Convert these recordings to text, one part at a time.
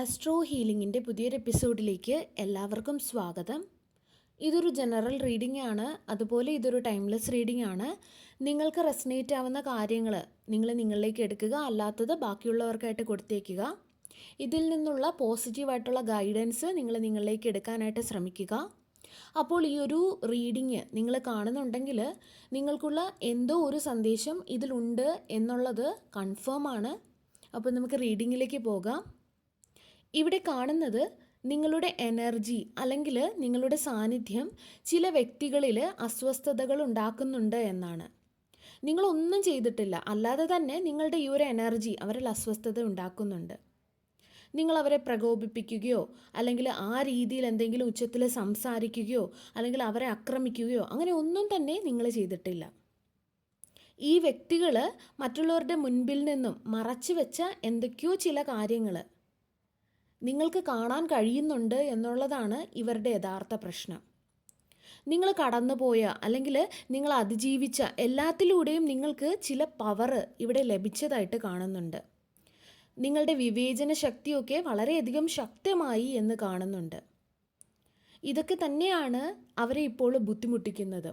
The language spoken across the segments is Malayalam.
ആസ്ട്രോ ഹീലിംഗിൻ്റെ പുതിയൊരു എപ്പിസോഡിലേക്ക് എല്ലാവർക്കും സ്വാഗതം. ഇതൊരു ജനറൽ റീഡിംഗ് ആണ്, അതുപോലെ ഇതൊരു ടൈംലെസ് റീഡിംഗ് ആണ്. നിങ്ങൾക്ക് റെസനേറ്റ് ആവുന്ന കാര്യങ്ങൾ നിങ്ങളിലേക്ക് എടുക്കുക, അല്ലാത്തത് ബാക്കിയുള്ളവർക്കായിട്ട് കൊടുത്തേക്കുക. ഇതിൽ നിന്നുള്ള പോസിറ്റീവായിട്ടുള്ള ഗൈഡൻസ് നിങ്ങളിലേക്ക് എടുക്കാനായിട്ട് ശ്രമിക്കുക. അപ്പോൾ ഈ ഒരു റീഡിങ് നിങ്ങൾ കാണുന്നുണ്ടെങ്കിൽ നിങ്ങൾക്കുള്ള എന്തോ ഒരു സന്ദേശം ഇതിലുണ്ട് എന്നുള്ളത് കൺഫേം ആണ്. അപ്പോൾ നമുക്ക് റീഡിങ്ങിലേക്ക് പോകാം. ഇവിടെ കാണുന്നത് നിങ്ങളുടെ എനർജി അല്ലെങ്കിൽ നിങ്ങളുടെ സാന്നിധ്യം ചില വ്യക്തികളിൽ അസ്വസ്ഥതകൾ ഉണ്ടാക്കുന്നുണ്ട് എന്നാണ്. നിങ്ങളൊന്നും ചെയ്തിട്ടില്ല, അല്ലാതെ തന്നെ നിങ്ങളുടെ ഈ ഒരു എനർജി അവരിൽ അസ്വസ്ഥത ഉണ്ടാക്കുന്നുണ്ട്. നിങ്ങൾ അവരെ പ്രകോപിപ്പിക്കുകയോ അല്ലെങ്കിൽ ആ രീതിയിൽ എന്തെങ്കിലും ഉച്ചത്തിൽ സംസാരിക്കുകയോ അല്ലെങ്കിൽ അവരെ ആക്രമിക്കുകയോ അങ്ങനെ ഒന്നും തന്നെ നിങ്ങൾ ചെയ്തിട്ടില്ല. ഈ വ്യക്തികൾ മറ്റുള്ളവരുടെ മുൻപിൽ നിന്നും മറച്ചു വെച്ച എന്തൊക്കെയോ ചില കാര്യങ്ങൾ നിങ്ങൾക്ക് കാണാൻ കഴിയുന്നുണ്ട് എന്നുള്ളതാണ് ഇവരുടെ യഥാർത്ഥ പ്രശ്നം. നിങ്ങൾ കടന്നുപോയ അല്ലെങ്കിൽ നിങ്ങൾ അതിജീവിച്ച എല്ലാത്തിലൂടെയും നിങ്ങൾക്ക് ചില പവർ ഇവിടെ ലഭിച്ചതായിട്ട് കാണുന്നുണ്ട്. നിങ്ങളുടെ വിവേചന ശക്തിയൊക്കെ വളരെയധികം ശക്തമായി എന്ന് കാണുന്നുണ്ട്. ഇതൊക്കെ തന്നെയാണ് അവരെ ഇപ്പോൾ ബുദ്ധിമുട്ടിക്കുന്നത്.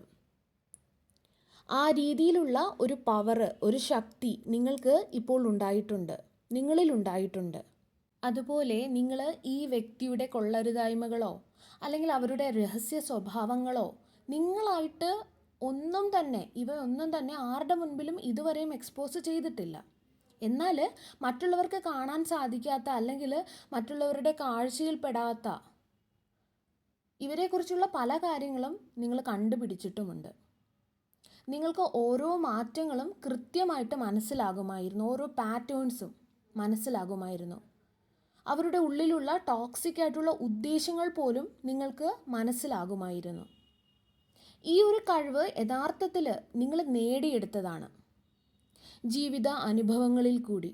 ആ രീതിയിലുള്ള ഒരു പവർ, ഒരു ശക്തി നിങ്ങൾക്ക് ഇപ്പോൾ ഉണ്ടായിട്ടുണ്ട്, നിങ്ങളിലുണ്ടായിട്ടുണ്ട്. അതുപോലെ നിങ്ങൾ ഈ വ്യക്തിയുടെ കൊള്ളരുതായ്മകളോ അല്ലെങ്കിൽ അവരുടെ രഹസ്യ സ്വഭാവങ്ങളോ നിങ്ങളായിട്ട് ഒന്നും തന്നെ ആരുടെ മുൻപിലും ഇതുവരെയും എക്സ്പോസ് ചെയ്തിട്ടില്ല. എന്നാൽ മറ്റുള്ളവർക്ക് കാണാൻ സാധിക്കാത്ത അല്ലെങ്കിൽ മറ്റുള്ളവരുടെ കാഴ്ചയിൽപ്പെടാത്ത ഇവരെക്കുറിച്ചുള്ള പല കാര്യങ്ങളും നിങ്ങൾ കണ്ടുപിടിച്ചിട്ടുമുണ്ട്. നിങ്ങൾക്ക് ഓരോ മാറ്റങ്ങളും കൃത്യമായിട്ട് മനസ്സിലാകുമായിരുന്നു, ഓരോ പാറ്റേൺസും മനസ്സിലാകുമായിരുന്നു. അവരുടെ ഉള്ളിലുള്ള ടോക്സിക് ആയിട്ടുള്ള ഉദ്ദേശങ്ങൾ പോലും നിങ്ങൾക്ക് മനസ്സിലാകുമായിരുന്നു. ഈ ഒരു കഴിവ് യഥാർത്ഥത്തിൽ നിങ്ങൾ നേടിയെടുത്തതാണ്. ജീവിത അനുഭവങ്ങളിൽ കൂടി,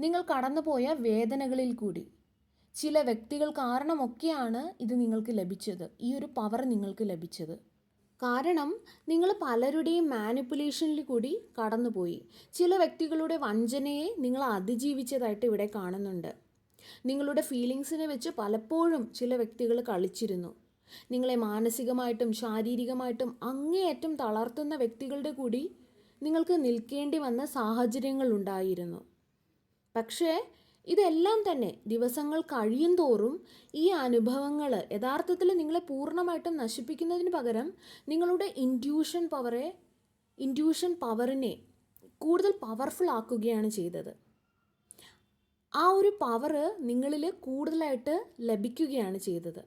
നിങ്ങൾ കടന്നുപോയ വേദനകളിൽ കൂടി, ചില വ്യക്തികൾ കാരണമൊക്കെയാണ് ഇത് നിങ്ങൾക്ക് ലഭിച്ചത്, ഈ ഒരു പവർ നിങ്ങൾക്ക് ലഭിച്ചത്. കാരണം നിങ്ങൾ പലരുടെയും മാനിപ്പുലേഷനിൽ കൂടി കടന്നുപോയി. ചില വ്യക്തികളുടെ വഞ്ചനയെ നിങ്ങൾ അതിജീവിച്ചതായിട്ട് ഇവിടെ കാണുന്നുണ്ട്. നിങ്ങളുടെ ഫീലിങ്സിനെ വെച്ച് പലപ്പോഴും ചില വ്യക്തികൾ കളിച്ചിരുന്നു. നിങ്ങളെ മാനസികമായിട്ടും ശാരീരികമായിട്ടും അങ്ങേയറ്റം തളർത്തുന്ന വ്യക്തികളുടെ കൂടി നിങ്ങൾക്ക് നിൽക്കേണ്ടി വന്ന സാഹചര്യങ്ങൾ ഉണ്ടായിരുന്നു. പക്ഷേ ഇതെല്ലാം തന്നെ ദിവസങ്ങൾ കഴിയും തോറും ഈ അനുഭവങ്ങൾ യഥാർത്ഥത്തിൽ നിങ്ങളെ പൂർണ്ണമായിട്ടും നശിപ്പിക്കുന്നതിന് പകരം നിങ്ങളുടെ ഇൻഡ്യൂഷൻ പവറിനെ കൂടുതൽ പവർഫുൾ ആക്കുകയാണ് ചെയ്തത്. ആ ഒരു പവർ നിങ്ങളിൽ കൂടുതലായിട്ട് ലഭിക്കുകയാണ് ചെയ്തത്.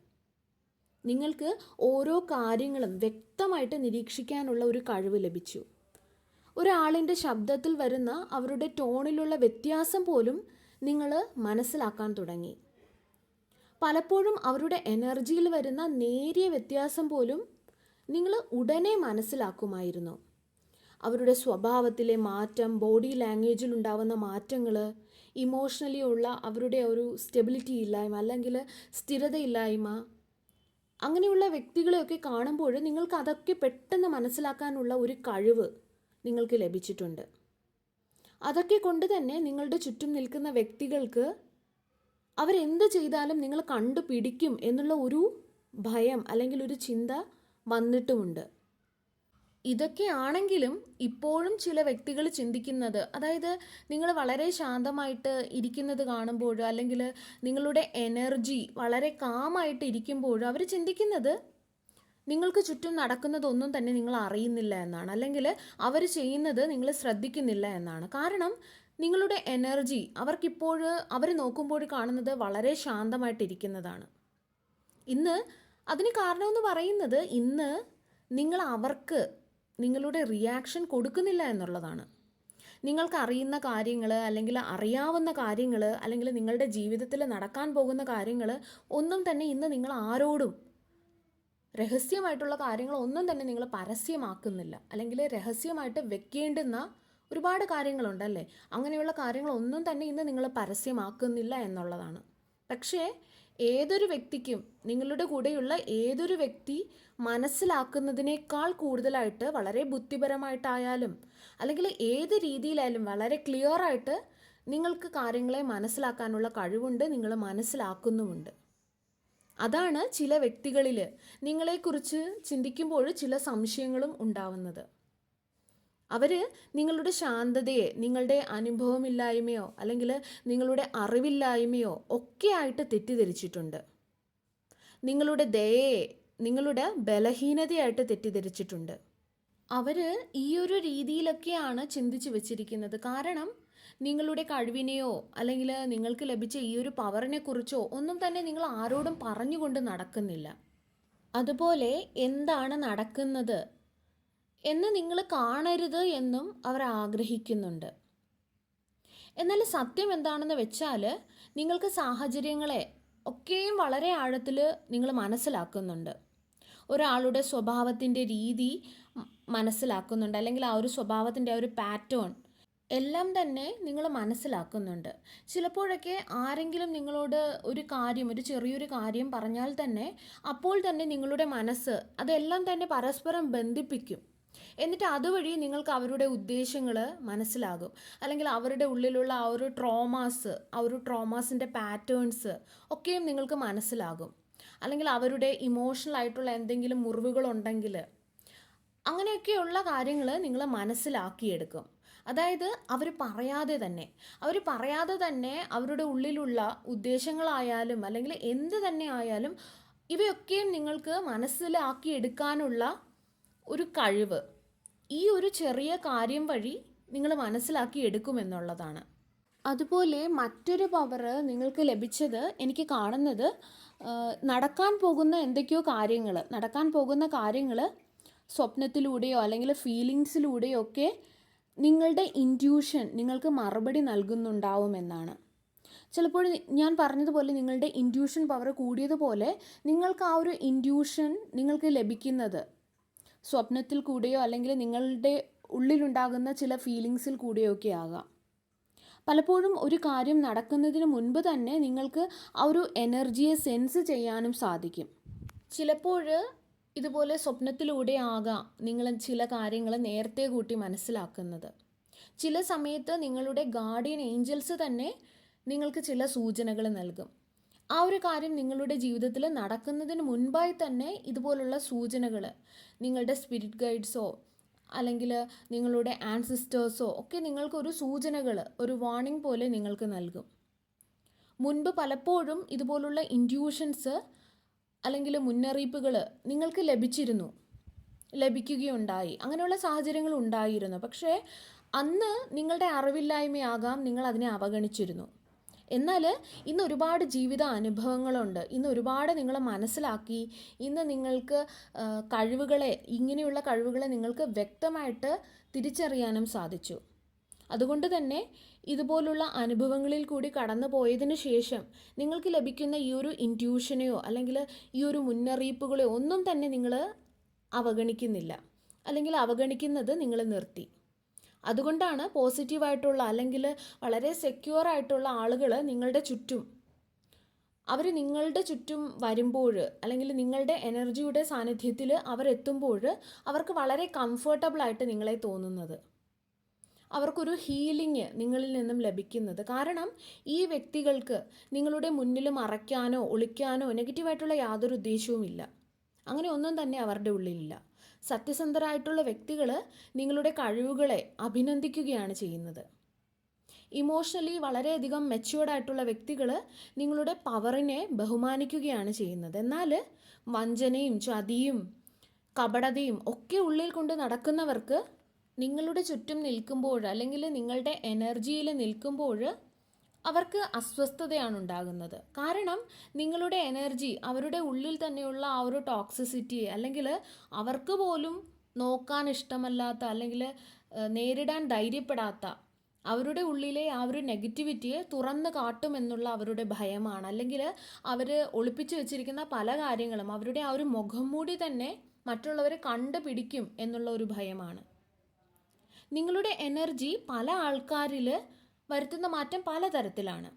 നിങ്ങൾക്ക് ഓരോ കാര്യങ്ങളും വ്യക്തമായിട്ട് നിരീക്ഷിക്കാനുള്ള ഒരു കഴിവ് ലഭിച്ചു. ഒരാളിൻ്റെ ശബ്ദത്തിൽ വരുന്ന അവരുടെ ടോണിലുള്ള വ്യത്യാസം പോലും നിങ്ങൾ മനസ്സിലാക്കാൻ തുടങ്ങി. പലപ്പോഴും അവരുടെ എനർജിയിൽ വരുന്ന നേരിയ വ്യത്യാസം പോലും നിങ്ങൾ ഉടനെ മനസ്സിലാക്കുമായിരുന്നു. അവരുടെ സ്വഭാവത്തിലെ മാറ്റം, ബോഡി ലാംഗ്വേജിൽ ഉണ്ടാവുന്ന മാറ്റങ്ങൾ, ഇമോഷണലി ഉള്ള അവരുടെ ഒരു സ്റ്റെബിലിറ്റി ഇല്ലായ്മ അല്ലെങ്കിൽ സ്ഥിരതയില്ലായ്മ, അങ്ങനെയുള്ള വ്യക്തികളെയൊക്കെ കാണുമ്പോൾ നിങ്ങൾക്ക് അതൊക്കെ പെട്ടെന്ന് മനസ്സിലാക്കാനുള്ള ഒരു കഴിവ് നിങ്ങൾക്ക് ലഭിച്ചിട്ടുണ്ട്. അതൊക്കെ കൊണ്ട് തന്നെ നിങ്ങളുടെ ചുറ്റും നിൽക്കുന്ന വ്യക്തികൾക്ക് അവരെന്ത് ചെയ്താലും നിങ്ങൾ കണ്ടുപിടിക്കും എന്നുള്ള ഒരു ഭയം അല്ലെങ്കിൽ ഒരു ചിന്ത വന്നിട്ടുമുണ്ട്. ഇതൊക്കെയാണെങ്കിലും ഇപ്പോഴും ചില വ്യക്തികൾ ചിന്തിക്കുന്നത്, അതായത് നിങ്ങൾ വളരെ ശാന്തമായിട്ട് ഇരിക്കുന്നത് കാണുമ്പോൾ അല്ലെങ്കിൽ നിങ്ങളുടെ എനർജി വളരെ കാമായിട്ട് ഇരിക്കുമ്പോൾ അവർ ചിന്തിക്കുന്നത് നിങ്ങൾക്ക് ചുറ്റും നടക്കുന്നതൊന്നും തന്നെ നിങ്ങൾ അറിയുന്നില്ല എന്നാണ്, അല്ലെങ്കിൽ അവർ ചെയ്യുന്നത് നിങ്ങൾ ശ്രദ്ധിക്കുന്നില്ല എന്നാണ്. കാരണം നിങ്ങളുടെ എനർജി അവർ നോക്കുമ്പോൾ കാണുന്നത് വളരെ ശാന്തമായിട്ടിരിക്കുന്നതാണ്. അതിന് കാരണമെന്ന് പറയുന്നത് ഇന്ന് നിങ്ങൾ അവർക്ക് നിങ്ങളുടെ റിയാക്ഷൻ കൊടുക്കുന്നില്ല എന്നുള്ളതാണ്. നിങ്ങൾക്ക് അറിയുന്ന കാര്യങ്ങൾ അല്ലെങ്കിൽ അറിയാവുന്ന കാര്യങ്ങൾ അല്ലെങ്കിൽ നിങ്ങളുടെ ജീവിതത്തിൽ നടക്കാൻ പോകുന്ന കാര്യങ്ങൾ ഒന്നും തന്നെ ഇന്ന് നിങ്ങൾ ആരോടും രഹസ്യമായിട്ടുള്ള കാര്യങ്ങൾ ഒന്നും തന്നെ നിങ്ങൾ പരസ്യമാക്കുന്നില്ല. അല്ലെങ്കിൽ രഹസ്യമായിട്ട് വെക്കേണ്ടുന്ന ഒരുപാട് കാര്യങ്ങളുണ്ടല്ലേ, അങ്ങനെയുള്ള കാര്യങ്ങളൊന്നും തന്നെ ഇന്ന് നിങ്ങൾ പരസ്യമാക്കുന്നില്ല എന്നുള്ളതാണ്. പക്ഷേ ഏതൊരു വ്യക്തിക്കും, നിങ്ങളുടെ കൂടെയുള്ള ഏതൊരു വ്യക്തി മനസ്സിലാക്കുന്നതിനേക്കാൾ കൂടുതലായിട്ട് വളരെ ബുദ്ധിപരമായിട്ടായാലും അല്ലെങ്കിൽ ഏത് രീതിയിലായാലും വളരെ ക്ലിയറായിട്ട് നിങ്ങൾക്ക് കാര്യങ്ങളെ മനസ്സിലാക്കാനുള്ള കഴിവുണ്ട്, നിങ്ങൾ മനസ്സിലാക്കുന്നുമുണ്ട്. അതാണ് ചില വ്യക്തികളിൽ നിങ്ങളെക്കുറിച്ച് ചിന്തിക്കുമ്പോൾ ചില സംശയങ്ങളും ഉണ്ടാവുന്നത്. അവർ നിങ്ങളുടെ ശാന്തതയെ നിങ്ങളുടെ അനുഭവമില്ലായ്മയോ അല്ലെങ്കിൽ നിങ്ങളുടെ അറിവില്ലായ്മയോ ഒക്കെ ആയിട്ട് തെറ്റിദ്ധരിച്ചിട്ടുണ്ട്. നിങ്ങളുടെ ദയയെ നിങ്ങളുടെ ബലഹീനതയായിട്ട് തെറ്റിദ്ധരിച്ചിട്ടുണ്ട്. അവർ ഈ ഒരു രീതിയിലൊക്കെയാണ് ചിന്തിച്ച് വെച്ചിരിക്കുന്നത്. കാരണം നിങ്ങളുടെ കഴിവിനെയോ അല്ലെങ്കിൽ നിങ്ങൾക്ക് ലഭിച്ച ഈ ഒരു പവറിനെ കുറിച്ചോ ഒന്നും തന്നെ നിങ്ങൾ ആരോടും പറഞ്ഞുകൊണ്ട് നടക്കുന്നില്ല. അതുപോലെ എന്താണ് നടക്കുന്നത് എന്ന് നിങ്ങൾ കാണരുത് എന്നും അവർ ആഗ്രഹിക്കുന്നുണ്ട്. എന്നാൽ സത്യം എന്താണെന്ന് വെച്ചാൽ നിങ്ങൾക്ക് സാഹചര്യങ്ങളെ ഒക്കെയും വളരെ ആഴത്തിൽ നിങ്ങൾ മനസ്സിലാക്കുന്നുണ്ട്. ഒരാളുടെ സ്വഭാവത്തിൻ്റെ രീതി മനസ്സിലാക്കുന്നുണ്ട്, അല്ലെങ്കിൽ ആ ഒരു സ്വഭാവത്തിൻ്റെ ആ ഒരു പാറ്റേൺ എല്ലാം തന്നെ നിങ്ങൾ മനസ്സിലാക്കുന്നുണ്ട്. ചിലപ്പോഴൊക്കെ ആരെങ്കിലും നിങ്ങളോട് ഒരു ചെറിയൊരു കാര്യം പറഞ്ഞാൽ തന്നെ അപ്പോൾ തന്നെ നിങ്ങളുടെ മനസ്സ് അതെല്ലാം തന്നെ പരസ്പരം ബന്ധിപ്പിക്കും. എന്നിട്ട് അതുവഴി നിങ്ങൾക്ക് അവരുടെ ഉദ്ദേശങ്ങൾ മനസ്സിലാകും, അല്ലെങ്കിൽ അവരുടെ ഉള്ളിലുള്ള ആ ഒരു ട്രോമാസിൻ്റെ പാറ്റേൺസ് ഒക്കെയും നിങ്ങൾക്ക് മനസ്സിലാകും. അല്ലെങ്കിൽ അവരുടെ ഇമോഷണൽ ആയിട്ടുള്ള എന്തെങ്കിലും മുറിവുകളുണ്ടെങ്കിൽ അങ്ങനെയൊക്കെയുള്ള കാര്യങ്ങൾ നിങ്ങൾ മനസ്സിലാക്കിയെടുക്കും. അതായത് അവർ പറയാതെ തന്നെ അവരുടെ ഉള്ളിലുള്ള ഉദ്ദേശങ്ങളായാലും അല്ലെങ്കിൽ എന്ത് തന്നെ ആയാലും ഇവയൊക്കെയും നിങ്ങൾക്ക് മനസ്സിലാക്കിയെടുക്കാനുള്ള ഒരു കഴിവ് ഈ ഒരു ചെറിയ കാര്യം വഴി നിങ്ങൾ മനസ്സിലാക്കിയെടുക്കുമെന്നുള്ളതാണ്. അതുപോലെ മറ്റൊരു പവർ നിങ്ങൾക്ക് ലഭിച്ചത് എനിക്ക് കാണുന്നത് നടക്കാൻ പോകുന്ന കാര്യങ്ങൾ സ്വപ്നത്തിലൂടെയോ അല്ലെങ്കിൽ ഫീലിങ്സിലൂടെയോ ഒക്കെ നിങ്ങളുടെ ഇൻറ്റ്യൂഷൻ നിങ്ങൾക്ക് മറുപടി നൽകുന്നുണ്ടാവുമെന്നാണ്. ചിലപ്പോൾ ഞാൻ പറഞ്ഞതുപോലെ നിങ്ങളുടെ ഇൻറ്റ്യൂഷൻ പവർ കൂടിയതുപോലെ നിങ്ങൾക്ക് ആ ഒരു ഇൻറ്റ്യൂഷൻ നിങ്ങൾക്ക് ലഭിക്കുന്നത് സ്വപ്നത്തിൽ കൂടെയോ അല്ലെങ്കിൽ നിങ്ങളുടെ ഉള്ളിലുണ്ടാകുന്ന ചില ഫീലിങ്സിൽ കൂടെയോ ഒക്കെ ആകാം. പലപ്പോഴും ഒരു കാര്യം നടക്കുന്നതിന് മുൻപ് തന്നെ നിങ്ങൾക്ക് ആ ഒരു എനർജിയെ സെൻസ് ചെയ്യാനും സാധിക്കും. ചിലപ്പോൾ ഇതുപോലെ സ്വപ്നത്തിലൂടെ ആകാം നിങ്ങൾ ചില കാര്യങ്ങൾ നേരത്തെ കൂട്ടി മനസ്സിലാക്കുന്നത്. ചില സമയത്ത് നിങ്ങളുടെ ഗാർഡിയൻ ഏഞ്ചൽസ് തന്നെ നിങ്ങൾക്ക് ചില സൂചനകൾ നൽകും. ആ ഒരു കാര്യം നിങ്ങളുടെ ജീവിതത്തിൽ നടക്കുന്നതിന് മുൻപായി തന്നെ ഇതുപോലുള്ള സൂചനകൾ നിങ്ങളുടെ സ്പിരിറ്റ് ഗൈഡ്സോ അല്ലെങ്കിൽ നിങ്ങളുടെ ആൻസിസ്റ്റേഴ്സോ ഒക്കെ നിങ്ങൾക്കൊരു സൂചനകൾ, ഒരു വാർണിംഗ് പോലെ നിങ്ങൾക്ക് നൽകും. മുൻപ് പലപ്പോഴും ഇതുപോലുള്ള ഇൻറ്റ്യൂഷൻസ് അല്ലെങ്കിൽ മുന്നറിയിപ്പുകൾ നിങ്ങൾക്ക് ലഭിക്കുകയുണ്ടായി. അങ്ങനെയുള്ള സാഹചര്യങ്ങൾ ഉണ്ടായിരുന്നു. പക്ഷേ അന്ന് നിങ്ങളുടെ അറിവില്ലായ്മയാകാം, നിങ്ങൾ അതിനെ അവഗണിച്ചിരുന്നു. എന്നാൽ ഇന്ന് ഒരുപാട് ജീവിത അനുഭവങ്ങളുണ്ട്. ഇന്ന് ഒരുപാട് നിങ്ങൾ മനസ്സിലാക്കി. ഇന്ന് നിങ്ങൾക്ക് ഇങ്ങനെയുള്ള കഴിവുകളെ നിങ്ങൾക്ക് വ്യക്തമായിട്ട് തിരിച്ചറിയാനും സാധിച്ചു. അതുകൊണ്ട് തന്നെ ഇതുപോലുള്ള അനുഭവങ്ങളിൽ കൂടി കടന്നു പോയതിനു ശേഷം നിങ്ങൾക്ക് ലഭിക്കുന്ന ഈ ഒരു ഇൻറ്റ്യൂഷനെയോ അല്ലെങ്കിൽ ഈ ഒരു മുന്നറിയിപ്പുകളെയോ ഒന്നും തന്നെ നിങ്ങൾ അവഗണിക്കുന്നില്ല, അല്ലെങ്കിൽ അവഗണിക്കുന്നത് നിങ്ങൾ നിർത്തി. അതുകൊണ്ടാണ് പോസിറ്റീവായിട്ടുള്ള അല്ലെങ്കിൽ വളരെ സെക്യൂർ ആയിട്ടുള്ള ആളുകൾ നിങ്ങളുടെ ചുറ്റും വരുമ്പോൾ അല്ലെങ്കിൽ നിങ്ങളുടെ എനർജിയുടെ സാന്നിധ്യത്തിൽ അവരെത്തുമ്പോൾ അവർക്ക് വളരെ കംഫർട്ടബിളായിട്ട് നിങ്ങളെ തോന്നുന്നത്, അവർക്കൊരു ഹീലിംഗ് നിങ്ങളിൽ നിന്നും ലഭിക്കുന്നത്. കാരണം ഈ വ്യക്തികൾക്ക് നിങ്ങളുടെ മുന്നിൽ മറയ്ക്കാനോ ഒളിക്കാനോ നെഗറ്റീവായിട്ടുള്ള യാതൊരു ഉദ്ദേശവുമില്ല. അങ്ങനെ ഒന്നും തന്നെ അവരുടെ ഉള്ളിലില്ല. സത്യസന്ധരായിട്ടുള്ള വ്യക്തികൾ നിങ്ങളുടെ കഴിവുകളെ അഭിനന്ദിക്കുകയാണ് ചെയ്യുന്നത്. ഇമോഷണലി വളരെയധികം മെച്യൂർഡായിട്ടുള്ള വ്യക്തികൾ നിങ്ങളുടെ പവറിനെ ബഹുമാനിക്കുകയാണ് ചെയ്യുന്നത്. എന്നാൽ വഞ്ചനയും ചതിയും കപടതയും ഒക്കെ ഉള്ളിൽ കൊണ്ട് നടക്കുന്നവർക്ക് നിങ്ങളുടെ ചുറ്റും നിൽക്കുമ്പോൾ അല്ലെങ്കിൽ നിങ്ങളുടെ എനർജിയിൽ നിൽക്കുമ്പോൾ അവർക്ക് അസ്വസ്ഥതയാണ് ഉണ്ടാകുന്നത്. കാരണം നിങ്ങളുടെ എനർജി അവരുടെ ഉള്ളിൽ തന്നെയുള്ള ആ ഒരു ടോക്സിസിറ്റി അല്ലെങ്കിൽ അവർക്ക് പോലും നോക്കാൻ ഇഷ്ടമല്ലാത്ത അല്ലെങ്കിൽ നേരിടാൻ ധൈര്യപ്പെടാത്ത അവരുടെ ഉള്ളിലെ ആ ഒരു നെഗറ്റിവിറ്റിയെ തുറന്ന് കാട്ടുമെന്നുള്ള അവരുടെ ഭയമാണ്. അല്ലെങ്കിൽ അവർ ഒളിപ്പിച്ചു വെച്ചിരിക്കുന്ന പല കാര്യങ്ങളും അവരുടെ ആ ഒരു മുഖം മൂടി തന്നെ മറ്റുള്ളവരെ കണ്ടുപിടിക്കും എന്നുള്ള ഒരു ഭയമാണ്. നിങ്ങളുടെ എനർജി പല ആൾക്കാരിൽ വരുത്തുന്ന മാറ്റം പലതരത്തിലാണ്.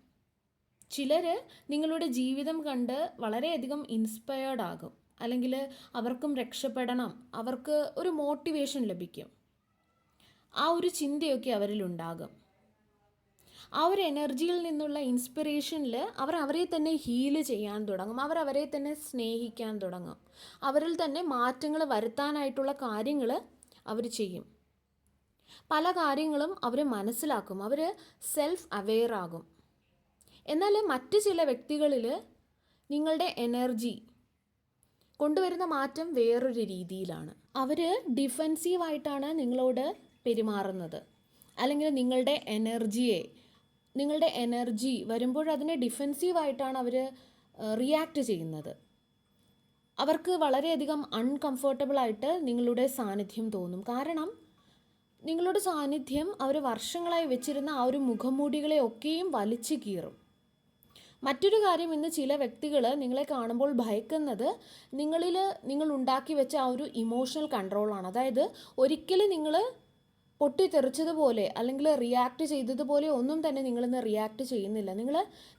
ചിലർ നിങ്ങളുടെ ജീവിതം കണ്ട് വളരെയധികം ഇൻസ്പയർഡ് ആകും, അല്ലെങ്കിൽ അവർക്കും രക്ഷപ്പെടണം, അവർക്ക് ഒരു മോട്ടിവേഷൻ ലഭിക്കും, ആ ഒരു ചിന്തയൊക്കെ അവരിലുണ്ടാകും. ആ ഒരു എനർജിയിൽ നിന്നുള്ള ഇൻസ്പിറേഷനിൽ അവർ അവരെ തന്നെ ഹീല് ചെയ്യാൻ തുടങ്ങും, അവരെ തന്നെ സ്നേഹിക്കാൻ തുടങ്ങും, അവരിൽ തന്നെ മാറ്റങ്ങൾ വരുത്താനായിട്ടുള്ള കാര്യങ്ങൾ അവർ ചെയ്യും. പല കാര്യങ്ങളും അവർ മനസ്സിലാക്കും, അവർ സെൽഫ് അവെയർ ആകും. എന്നാൽ മറ്റ് ചില വ്യക്തികളിൽ നിങ്ങളുടെ എനർജി കൊണ്ടുവരുന്ന മാറ്റം വേറൊരു രീതിയിലാണ്. അവർ ഡിഫെൻസീവായിട്ടാണ് നിങ്ങളോട് പെരുമാറുന്നത്, അല്ലെങ്കിൽ നിങ്ങളുടെ എനർജി വരുമ്പോൾ അതിനെ ഡിഫെൻസീവായിട്ടാണ് അവർ റിയാക്ട് ചെയ്യുന്നത്. അവർക്ക് വളരെയധികം അൺകംഫർട്ടബിളായിട്ട് നിങ്ങളുടെ സാന്നിധ്യം തോന്നും. കാരണം നിങ്ങളുടെ സാന്നിധ്യം അവർ വർഷങ്ങളായി വെച്ചിരുന്ന ആ ഒരു മുഖംമൂടികളെ ഒക്കെയും വലിച്ചു കീറും. മറ്റൊരു കാര്യം, ഇന്ന് ചില വ്യക്തികൾ നിങ്ങളെ കാണുമ്പോൾ ഭയക്കുന്നത് നിങ്ങൾ ഉണ്ടാക്കി വെച്ച ആ ഒരു ഇമോഷണൽ കൺട്രോളാണ്. അതായത് ഒരിക്കലും നിങ്ങൾ പൊട്ടിത്തെറിച്ചതുപോലെ അല്ലെങ്കിൽ റിയാക്ട് ചെയ്തതുപോലെ ഒന്നും തന്നെ നിങ്ങളിന്ന് റിയാക്ട് ചെയ്യുന്നില്ല.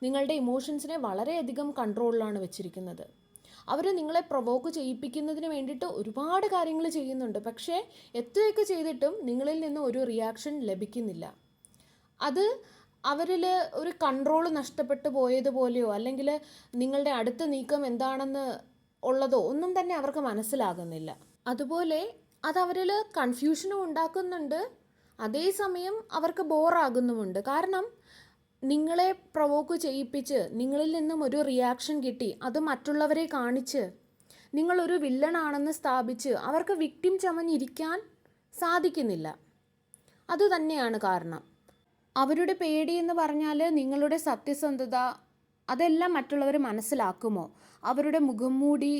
നിങ്ങളുടെ ഇമോഷൻസിനെ വളരെയധികം കൺട്രോളിലാണ് വെച്ചിരിക്കുന്നത്. അവർ നിങ്ങളെ പ്രൊവോക്ക് ചെയ്യിപ്പിക്കുന്നതിന് വേണ്ടിയിട്ട് ഒരുപാട് കാര്യങ്ങൾ ചെയ്യുന്നുണ്ട്. പക്ഷേ എത്രയൊക്കെ ചെയ്തിട്ടും നിങ്ങളിൽ നിന്ന് ഒരു റിയാക്ഷൻ ലഭിക്കുന്നില്ല. അത് അവരിൽ ഒരു കൺട്രോൾ നഷ്ടപ്പെട്ടു പോയതുപോലെയോ അല്ലെങ്കിൽ നിങ്ങളുടെ അടുത്ത നീക്കം എന്താണെന്ന് ഉള്ളതോ ഒന്നും തന്നെ അവർക്ക് മനസ്സിലാകുന്നില്ല. അതുപോലെ അത് അവരിൽ കൺഫ്യൂഷനും ഉണ്ടാക്കുന്നുണ്ട്, അതേസമയം അവർക്ക് ബോറാകുന്നുമുണ്ട്. കാരണം നിങ്ങളെ പ്രൊവോക്ക് ചെയ്യിപ്പിച്ച് നിങ്ങളിൽ നിന്നും ഒരു റിയാക്ഷൻ കിട്ടി, അത് മറ്റുള്ളവരെ കാണിച്ച് നിങ്ങളൊരു വില്ലനാണെന്ന് സ്ഥാപിച്ച് അവർക്ക് വിക്ടിം ചമഞ്ഞിരിക്കാൻ സാധിക്കുന്നില്ല. അതുതന്നെയാണ് കാരണം. അവരുടെ പേടി എന്ന് പറഞ്ഞാൽ നിങ്ങളുടെ സത്യസന്ധത അതെല്ലാം മറ്റുള്ളവർ മനസ്സിലാക്കുമോ, അവരുടെ മുഖം മൂടി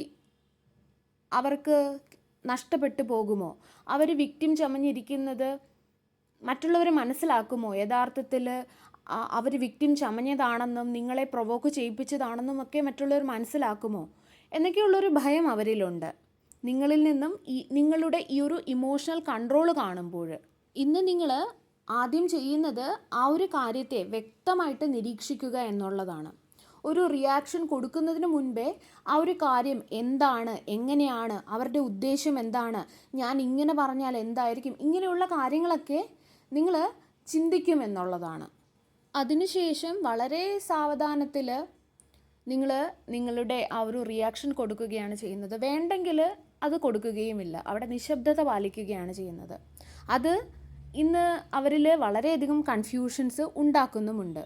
അവർക്ക് നഷ്ടപ്പെട്ടു പോകുമോ, അവർ വിക്ടിം ചമഞ്ഞിരിക്കുന്നത് മറ്റുള്ളവർ മനസ്സിലാക്കുമോ, യഥാർത്ഥത്തിൽ അവർ വിക്ടിം ചമഞ്ഞതാണെന്നും നിങ്ങളെ പ്രൊവോക്ക് ചെയ്യിപ്പിച്ചതാണെന്നും ഒക്കെ മറ്റുള്ളവർ മനസ്സിലാക്കുമോ എന്നൊക്കെയുള്ളൊരു ഭയം അവരിലുണ്ട്. നിങ്ങളിൽ നിന്നും നിങ്ങളുടെ ഈ ഒരു ഇമോഷണൽ കൺട്രോൾ കാണുമ്പോൾ ഇന്ന് നിങ്ങൾ ആദ്യം ചെയ്യുന്നത് ആ ഒരു കാര്യത്തെ വ്യക്തമായിട്ട് നിരീക്ഷിക്കുക എന്നുള്ളതാണ്. ഒരു റിയാക്ഷൻ കൊടുക്കുന്നതിന് മുൻപേ ആ ഒരു കാര്യം എന്താണ്, എങ്ങനെയാണ്, അവരുടെ ഉദ്ദേശം എന്താണ്, ഞാൻ ഇങ്ങനെ പറഞ്ഞാൽ എന്തായിരിക്കും, ഇങ്ങനെയുള്ള കാര്യങ്ങളൊക്കെ നിങ്ങൾ ചിന്തിക്കുമെന്നുള്ളതാണ്. അതിനുശേഷം വളരെ സാവധാനത്തിൽ നിങ്ങളുടെ ആ ഒരു റിയാക്ഷൻ കൊടുക്കുകയാണ് ചെയ്യുന്നത്. വേണ്ടെങ്കിൽ അത് കൊടുക്കുകയുമില്ല, അവിടെ നിശബ്ദത പാലിക്കുകയാണ് ചെയ്യുന്നത്. അത് ഇന്ന് അവരിൽ വളരെയധികം കൺഫ്യൂഷൻസ് ഉണ്ടാക്കുന്നുമുണ്ട്.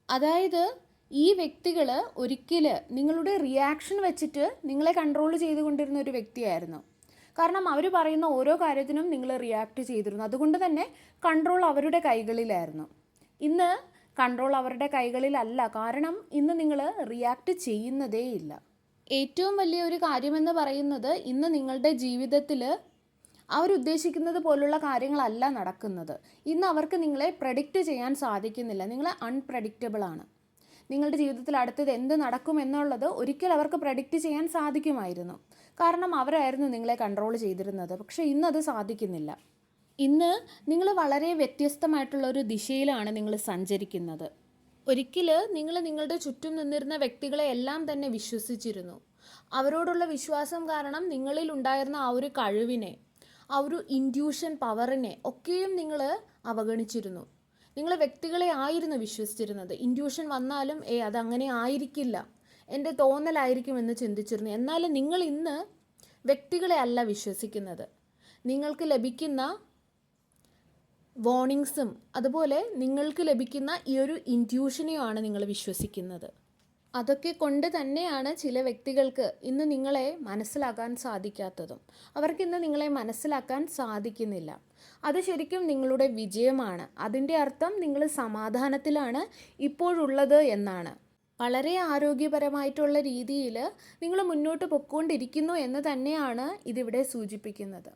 അതായത് ഈ വ്യക്തികൾ ഒരിക്കൽ നിങ്ങളുടെ റിയാക്ഷൻ വെച്ചിട്ട് നിങ്ങളെ കൺട്രോൾ ചെയ്തുകൊണ്ടിരുന്ന ഒരു വ്യക്തിയായിരുന്നു. കാരണം അവർ പറയുന്ന ഓരോ കാര്യത്തിനും നിങ്ങൾ റിയാക്ട് ചെയ്തിരുന്നു. അതുകൊണ്ട് തന്നെ കൺട്രോൾ അവരുടെ കൈകളിലായിരുന്നു. ഇന്ന് കൺട്രോൾ അവരുടെ കൈകളിലല്ല. കാരണം ഇന്ന് നിങ്ങൾ റിയാക്ട് ചെയ്യുന്നതേയില്ല. ഏറ്റവും വലിയ ഒരു കാര്യമെന്ന് പറയുന്നത് ഇന്ന് നിങ്ങളുടെ ജീവിതത്തിൽ അവരുദ്ദേശിക്കുന്നത് പോലുള്ള കാര്യങ്ങളല്ല നടക്കുന്നത്. ഇന്ന് അവർക്ക് നിങ്ങളെ പ്രഡിക്റ്റ് ചെയ്യാൻ സാധിക്കുന്നില്ല. നിങ്ങൾ അൺപ്രഡിക്റ്റബിളാണ്. നിങ്ങളുടെ ജീവിതത്തിൽ അടുത്തത് എന്ത് നടക്കുമെന്നുള്ളത് ഒരിക്കൽ അവർക്ക് പ്രഡിക്റ്റ് ചെയ്യാൻ സാധിക്കുമായിരുന്നു. കാരണം അവരായിരുന്നു നിങ്ങളെ കൺട്രോൾ ചെയ്തിരുന്നത്. പക്ഷേ ഇന്നത് സാധിക്കുന്നില്ല. ഇന്ന് നിങ്ങൾ വളരെ വ്യത്യസ്തമായിട്ടുള്ള ഒരു ദിശയിലാണ് നിങ്ങൾ സഞ്ചരിക്കുന്നത്. ഒരിക്കൽ നിങ്ങൾ നിങ്ങളുടെ ചുറ്റും നിന്നിരുന്ന വ്യക്തികളെ എല്ലാം തന്നെ വിശ്വസിച്ചിരുന്നു. അവരോടുള്ള വിശ്വാസം കാരണം നിങ്ങളിൽ ഉണ്ടായിരുന്ന ആ ഒരു കഴിവിനെ, ആ ഒരു ഇൻഡ്യൂഷൻ പവറിനെ ഒക്കെയും നിങ്ങൾ അവഗണിച്ചിരുന്നു. നിങ്ങൾ വ്യക്തികളെ ആയിരുന്നു വിശ്വസിച്ചിരുന്നത്. ഇൻഡ്യൂഷൻ വന്നാലും അതങ്ങനെ ആയിരിക്കില്ല, എൻ്റെ തോന്നലായിരിക്കുമെന്ന് ചിന്തിച്ചിരുന്നു. എന്നാലും നിങ്ങൾ ഇന്ന് വ്യക്തികളെ അല്ല വിശ്വസിക്കുന്നത്. നിങ്ങൾക്ക് ലഭിക്കുന്ന വാർണിങ്സും അതുപോലെ നിങ്ങൾക്ക് ലഭിക്കുന്ന ഈ ഒരു ഇൻഡ്യൂഷനെയുമാണ് നിങ്ങൾ വിശ്വസിക്കുന്നത്. അതൊക്കെ കൊണ്ട് തന്നെയാണ് ചില വ്യക്തികൾക്ക് ഇന്ന് നിങ്ങളെ മനസ്സിലാക്കാൻ സാധിക്കാത്തതും. അവർക്കിന്ന് നിങ്ങളെ മനസ്സിലാക്കാൻ സാധിക്കുന്നില്ല. അത് ശരിക്കും നിങ്ങളുടെ വിജയമാണ്. അതിൻ്റെ അർത്ഥം നിങ്ങൾ സമാധാനത്തിലാണ് ഇപ്പോഴുള്ളത് എന്നാണ്. വളരെ ആരോഗ്യപരമായിട്ടുള്ള രീതിയിൽ നിങ്ങൾ മുന്നോട്ട് പൊയ്ക്കൊണ്ടിരിക്കുന്നു എന്ന് തന്നെയാണ് ഇതിവിടെ സൂചിപ്പിക്കുന്നത്.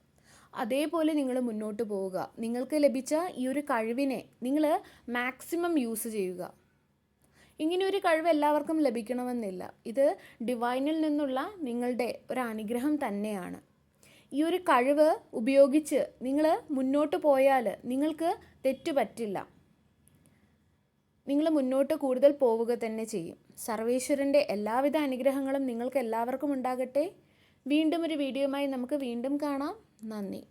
അതേപോലെ നിങ്ങൾ മുന്നോട്ട് പോവുക. നിങ്ങൾക്ക് ലഭിച്ച ഈ ഒരു കഴിവിനെ നിങ്ങൾ മാക്സിമം യൂസ് ചെയ്യുക. ഇങ്ങനെയൊരു കഴിവ് എല്ലാവർക്കും ലഭിക്കണമെന്നില്ല. ഇത് ഡിവൈനിൽ നിന്നുള്ള നിങ്ങളുടെ ഒരു അനുഗ്രഹം തന്നെയാണ്. ഈ ഒരു കഴിവ് ഉപയോഗിച്ച് നിങ്ങൾ മുന്നോട്ട് പോയാൽ നിങ്ങൾക്ക് തെറ്റ് പറ്റില്ല. നിങ്ങൾ മുന്നോട്ട് കൂടുതൽ പോവുക തന്നെ ചെയ്യും. സർവേശ്വരൻ്റെ എല്ലാവിധ അനുഗ്രഹങ്ങളും നിങ്ങൾക്ക് എല്ലാവർക്കും ഉണ്ടാകട്ടെ. വീണ്ടും ഒരു വീഡിയോയുമായി നമുക്ക് വീണ്ടും കാണാം. നന്ദി.